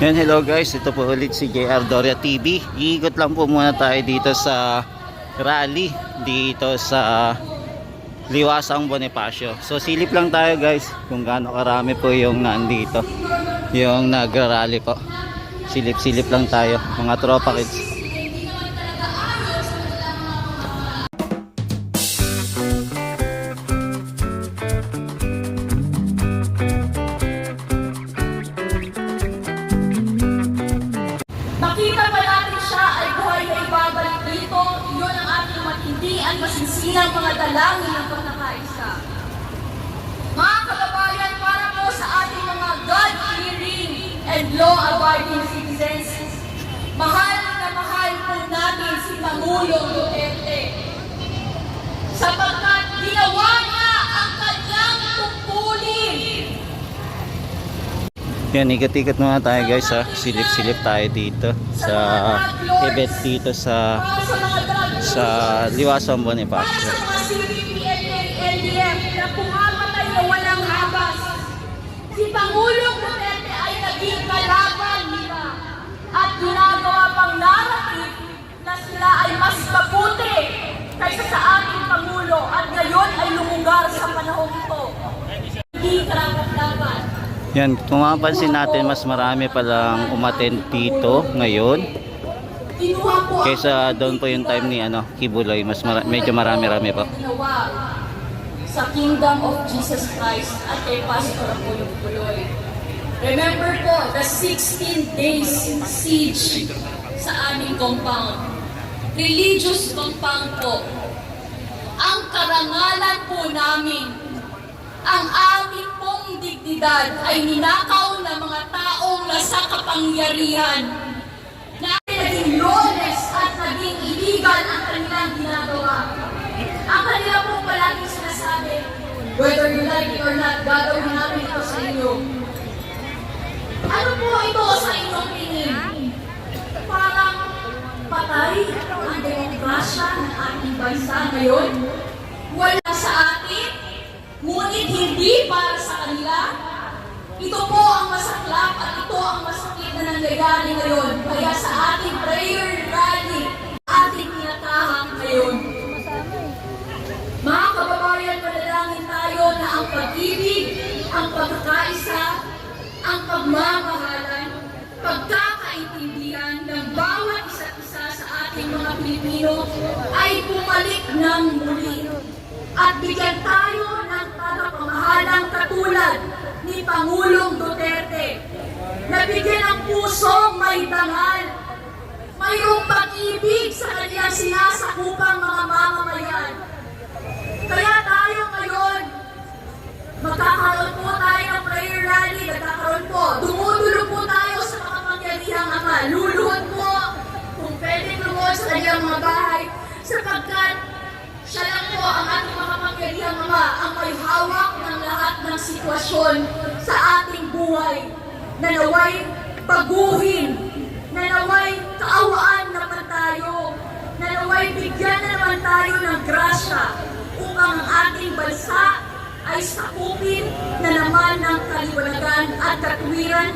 Yan, hello guys, ito po ulit si JR Doria TV. Iikot lang po muna tayo dito sa rally dito sa Liwasang Bonifacio. So silip lang tayo guys kung gaano karami po yung nandito, yung nagra-rally po. Silip-silip lang tayo mga tropa kids. Makita pa natin siya ay buhay na ibabalik dito. Iyon ang ating matindi at masinsinang mga dalangin ng pagkakaisa. Mga kababayan, para po sa ating mga God-fearing and law-abiding citizens, mahal na mahal po natin si Pangulong Duterte. Sapagkat ginawa niya ang kanyang tungkulin. Yan, ikot-ikot muna tayo guys ha. Silip-silip tayo dito sa event dito sa Liwasang Bonifacio. Sa mga CPP-LDF na pumamatay na walang habas, si Pangulong Duterte ay naging kalaban nila at ginagawa pang narrative na sila ay mas mabuti kaysa sa ating Pangulo at ngayon ay lumugar sa panahong ito. Hindi karapat-dapat. Yan, kung mapapansin natin, mas marami palang umattend dito ngayon kaysa doon po yung time ni Kibuloy. Medyo marami-rami pa. Sa Kingdom of Jesus Christ at kay Pastor Apollo Kibuloy. Remember po, the 16 days siege sa aming compound. Religious compound po. Ang karangalan po namin, ang aming pong dignidad ay ninakaw ng mga taong nasa kapangyarihan na naging lawless at naging illegal ang kanilang ginagawa. Ang kanila pong palaging sinasabi, whether you like it or not, gagawin namin ito sa inyo. Ano po ito sa inyong tingin? Parang patay ang demokrasya ng ating bansa ngayon? Wala sa atin? Ngunit hindi para sa kanila. Ito po ang masaklap at ito ang masakit na nangyayari ngayon. Kaya sa ating prayer rally, ating tinatahak ngayon. Mga kababayan, manalangin tayo na ang pag-ibig, ang pagkakaisa, ang pagmamahalan, pagkakaintindihan ng bawat isa't isa sa ating mga Pilipino ay bumalik ng muli. At bigyan tayo ng tagapamahalang katulad ni Pangulong Duterte na bigyan ng pusong may dangal, mayroong pag-ibig sa kanyang sinasakupang mga mamamayan. Kaya tayo ngayon, magkakaroon po tayo ng prayer rally, nagkakaroon po, dumudulog po tayo sa makapangyarihang Ama, luluhod po kung pwede lumuhod sa kanyang mga bahay, sapagkat siya lang po ang ating makapangyarihang Ama, ang may hawak ng lahat ng sitwasyon sa ating buhay, na naway baguhin, na naway kaawaan naman tayo, na naway bigyan na naman tayo ng grasya upang ang ating bansa ay sakupin na naman ng kaliwanagan at katuwiran,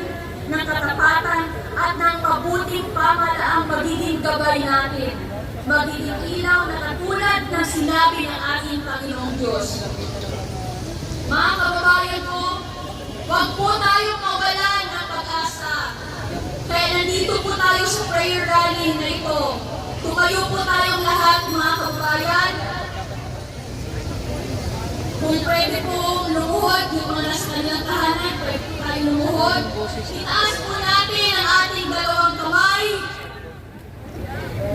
ng katapatan at ng mabuting pamalaang magiging gabay natin, magiging ilaw na katulad ng sinabi ng ating Panginoong Diyos. Mga kababayan ko, huwag po tayong mawalan ng pag-asa. Kaya nandito po tayo sa prayer rally na ito. Tumayo po tayong lahat, mga kababayan. Kung pwede po lumuhod, yung mga nasa kanyang tahanan, pwede po tayo lumuhod. Itaas po natin ang ating dalawang kamay.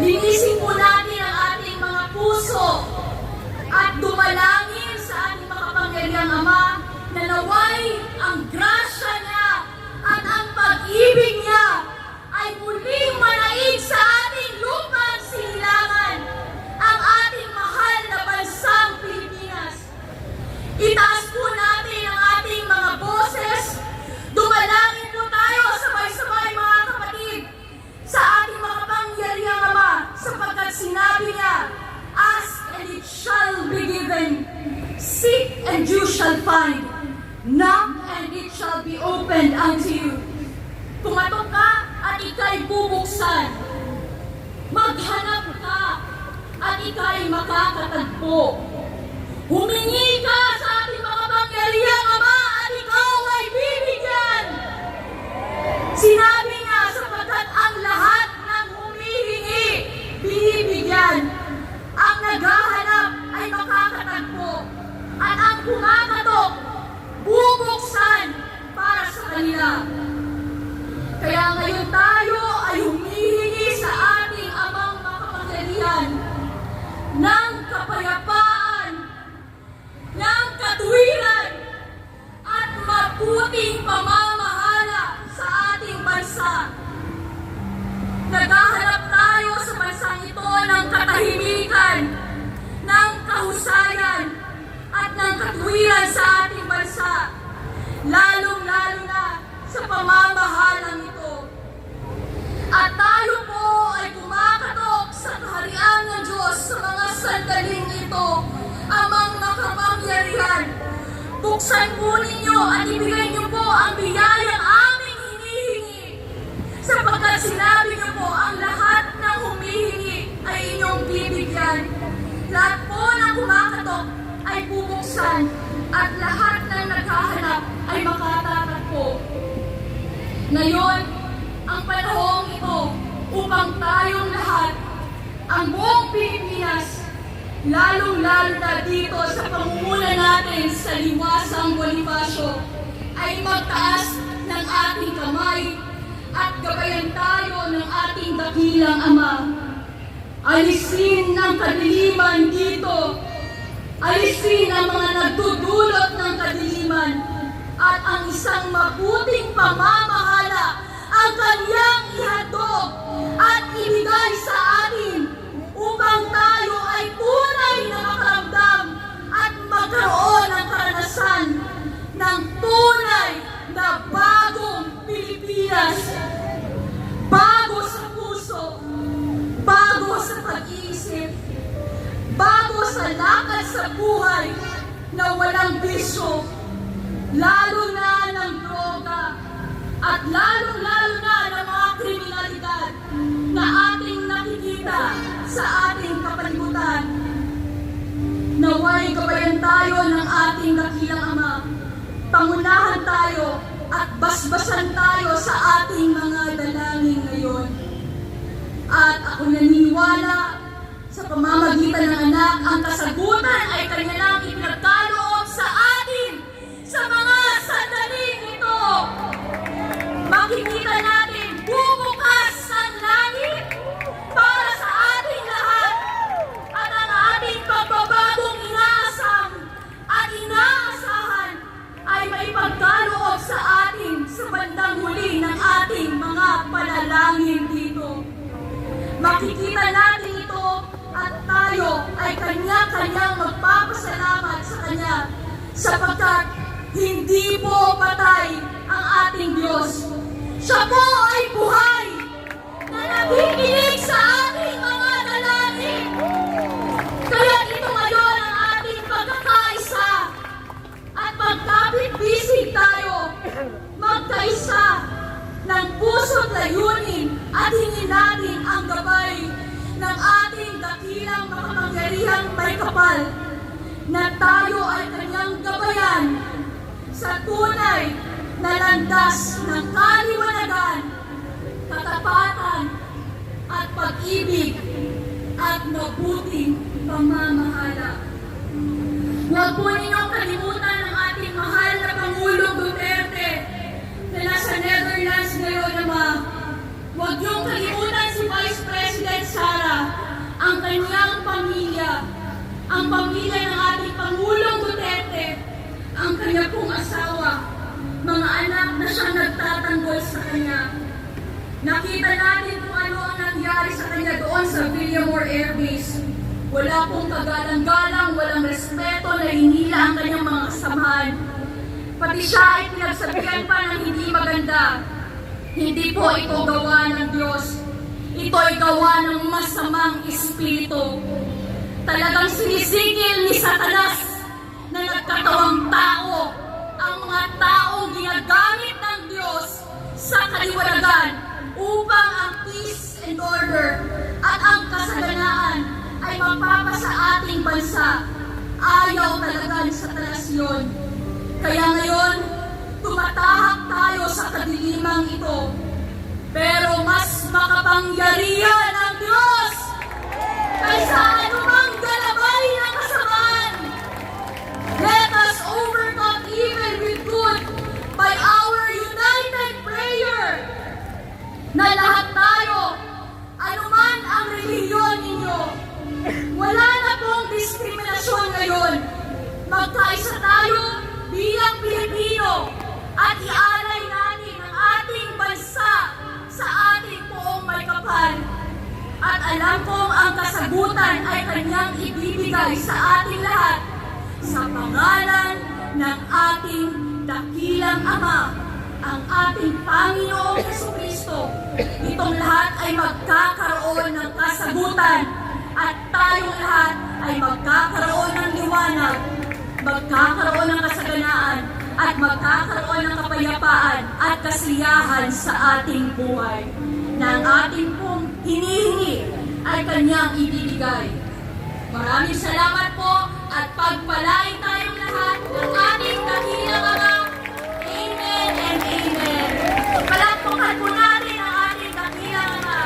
Linisin po natin ang ating mga puso at dumalangin sa ating makapangyarihang Ama na naway ang grasya niya at ang pag-ibig niya ay muling manaig sa ating lupang silangan, ang ating mahal na bansang Pilipinas. Itaas po natin ang ating mga boses, dumalangin po tayo sabay-sabay mga kapatid sa ating makapangyarihang Ama, sapagkat sinabi niya, ask and it shall be given, seek and you shall find, knock and it bubuksan. Maghanap ka at ika'y makakatagpo. Humingi ka sa ating mga pangyarihang Ama at ikaw ay bibigyan. Sinabi niya, sapagkat ang lahat ng humihingi, bibigyan. Ang naghahanap ay makakatagpo. At ang kumakatok, bubuksan para sa kanila. Kaya ngayon tayo ay humihingi sa ating Amang makapangyarihan ng kapayapaan, ng katuwiran, at mabuting pamamahala sa ating bansa. Naghahanap tayo sa bansang ito ng katahimikan, ng kahusayan, at ng katuwiran sa ating bansa, lalong-lalo na sa pamamahalang ito. At tayo po ay kumakatok sa kaharian ng Diyos sa mga sandaling ito, Amang makapangyarihan. Buksan po ninyo at ibigay niyo po ang biyayang aming hinihingi. Sapagkat sinabi niyo po, ang lahat ng humihingi ay inyong bibigyan. Lahat po ng kumakatok ay bubuksan at lahat ng naghahanap ay makatatakbo. Ngayon, ang panahong ito upang tayong lahat, ang buong Pilipinas, lalong-lalo na dito sa pamumuno natin sa Liwasang Bonifacio, ay magtaas ng ating kamay at gabayan tayo ng ating dakilang Ama. Alisin ang kadiliman dito. Alisin ang mga nagdudulot ng kadiliman at ang isang mabuting pamamahala ang kanyang ihandog at ibigay sa atin upang tayo ay tunay na makaramdam at magkaroon ng karanasan ng tunay na bagong Pilipinas. Bago sa puso, bago sa pag-iisip, bago sa lakad sa buhay na walang bisyo, lalo na ng droga, at lalong-lalo na ng mga kriminalidad na ating nakikita sa ating kapalibutan. Naway gabayan tayo ng ating dakilang Ama. Pangunahan tayo at basbasan tayo sa ating mga dalangin ngayon. At ako naniniwala sa pamamagitan ng anak, ang kasagutan ay kanya lang ipinagkaloob sa atin sa mga sandaling ito. Makikita natin bubukas ang langit para sa ating lahat at ang ating pagbabagong inaasam at inaasahan ay maipagkaloob sa atin sa bandang huli ng ating mga panalangin dito. Makikita natin ito at tayo ay kanya-kanyang magpapasalamat sa Kanya sapagkat hindi po patay ang ating Diyos. Siya po ay buhay na nakikinig sa ating mga dalangin. Kaya ito ngayon ang ating pagkakaisa at magkapit-bisig tayo, magkaisa ng puso't layunin at hingin natin ang gabay ng ating dakilang makapangyarihang may kapal na tayo ay kanyang gabayan sa tunay na landas ng kaliwanagan, katapatan at pag-ibig at mabuting pamamahala. Huwag po ninyong kalimutan ang ating mahal na Pangulong Duterte na nasa Netherlands ngayon, Ama. Huwag niyong kalimutan si Vice President Sara, ang kanyang pamilya, ang pamilya ng ating Pangulong Duterte, ang kanya pong asawa, mga anak na siyang nagtatanggol sa kanya. Nakita natin kung ano ang nangyari sa kanya doon sa Villamor Air Base. Wala pong kagalang-galang, walang respeto na hinila ang kanyang mga kasamahan. Pati siya ay pinagsabihan pa ng hindi maganda. Hindi po ito gawa ng Diyos. Ito ay gawa ng masamang espiritu. Talagang sinisingil ni Satanas na nagkatawang tao ang mga taong ginagamit ng Diyos sa kaliwanagan upang ang peace order at ang kasaganaan ay mapapasa ating bansa. Ayaw talaga sa talasyon. Kaya ngayon, tumatahak tayo sa kadilimang ito. Pero mas makapangyarihan ang Diyos kaysa anumang galabay ng kasamaan. Let us overcome evil with good by our united prayer. Na lahat tayo, anuman ang relihiyon ninyo, wala na pong diskriminasyon ngayon. Magkaisa tayo bilang Pilipino at ialay natin ang ating bansa sa ating poong may kapal. At alam kong ang kasagutan ay kanyang ibibigay sa ating lahat sa pangalan ng ating dakilang Ama, ang ating Panginoong Jesucristo. Itong lahat ay magkakaroon ng kasagutan at tayong lahat ay magkakaroon ng liwanag, magkakaroon ng kasaganaan, at magkakaroon ng kapayapaan at kasiyahan sa ating buhay na ang ating pong hinihingi ay kanyang ibibigay. Maraming salamat po at pagpalain tayong lahat ng ating dakilang Ama. Amen and amen. Palakpakan po natin ang ating dakilang Ama.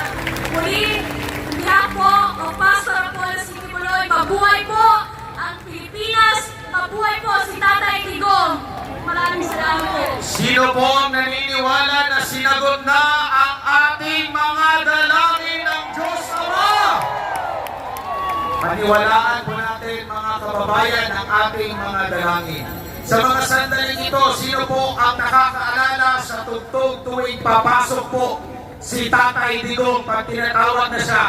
Muli, behalf po o Pastor Apollo Sikibuloy, mabuhay po ang Pilipinas, mabuhay po si Tatay Digong. Maraming salamat po. Sino po ang naniniwala na sinagot na ang ating mga dalangin ng Diyos Ama? Paniwalaan po natin mga kababayan ang ating mga dalangin. Sa mga sandaling ito, sino po ang nakakaalala sa tugtog tuwing papasok po si Tatay Digong pag tinatawag na siya?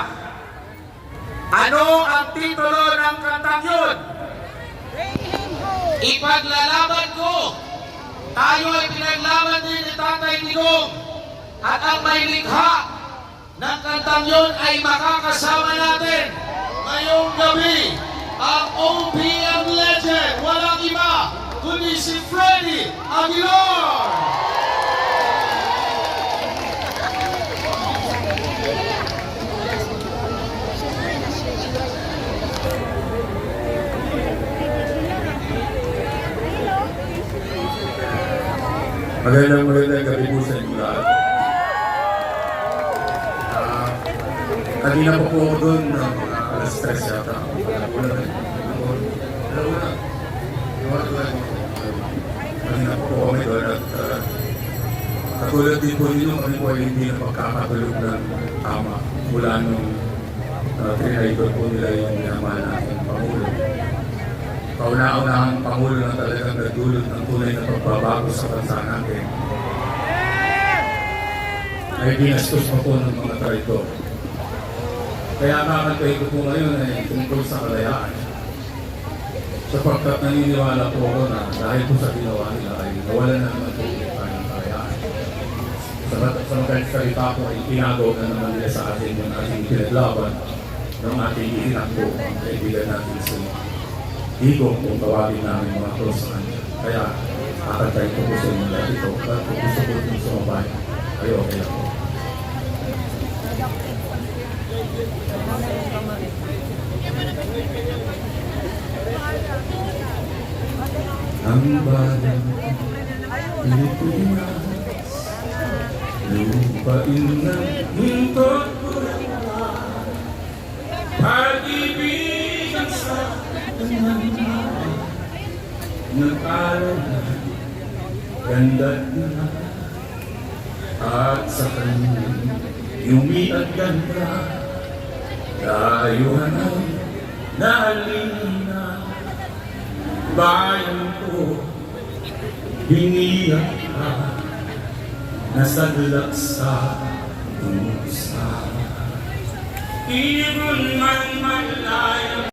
Ano ang titulo ng kantang yun? Ipaglalaban ko. Tayo ay pinaglaban din ni Tatay Digong. At ang may likha ng kantang yun ay makakasama natin ngayong gabi. Ang OPM legend, walang iba, kundi si Freddy Aguilar. Magandang gabi po sa inyo lahat. Kanina pa po ako doon ng alas 3 yata. Kanina pa po kami doon at katulad din po ninyo kami po ay hindi na pagkakatulog ng tama mula nung trinaidor po nila yung minamahal natin Pangulo. Kauna-unahang Pangulo na talagang nagdulot ng tunay na pagbabago sa bansa natin. Ay ginastos pa po ng mga traidor. Kaya kakantay ko po ngayon ay tungkol sa kalayaan. Sapagkat naniniwala po ako na dahil po sa ginawa nila ay nawalan na naman po tayo ng kalayaan. Sa mga salita po ay inagaw na naman nila sa atin yung ating pinaglaban ng ating itinakbo ang kaibigan natin sa Digong kung tawagin namin mga close sa kanya. Kaya kakantay ko po sa inyo lahat ito at kung gusto po itong sumabay ay okay ako. Ang bayan Pilipinas, lupain ng lingkod ko pag-ibig ang sa nag-aral na ganda na at sa kanyang yumi at ganda dayuhan ay naalina bayan ko biniyak ka nasadlak sa tumusa ibon man malayo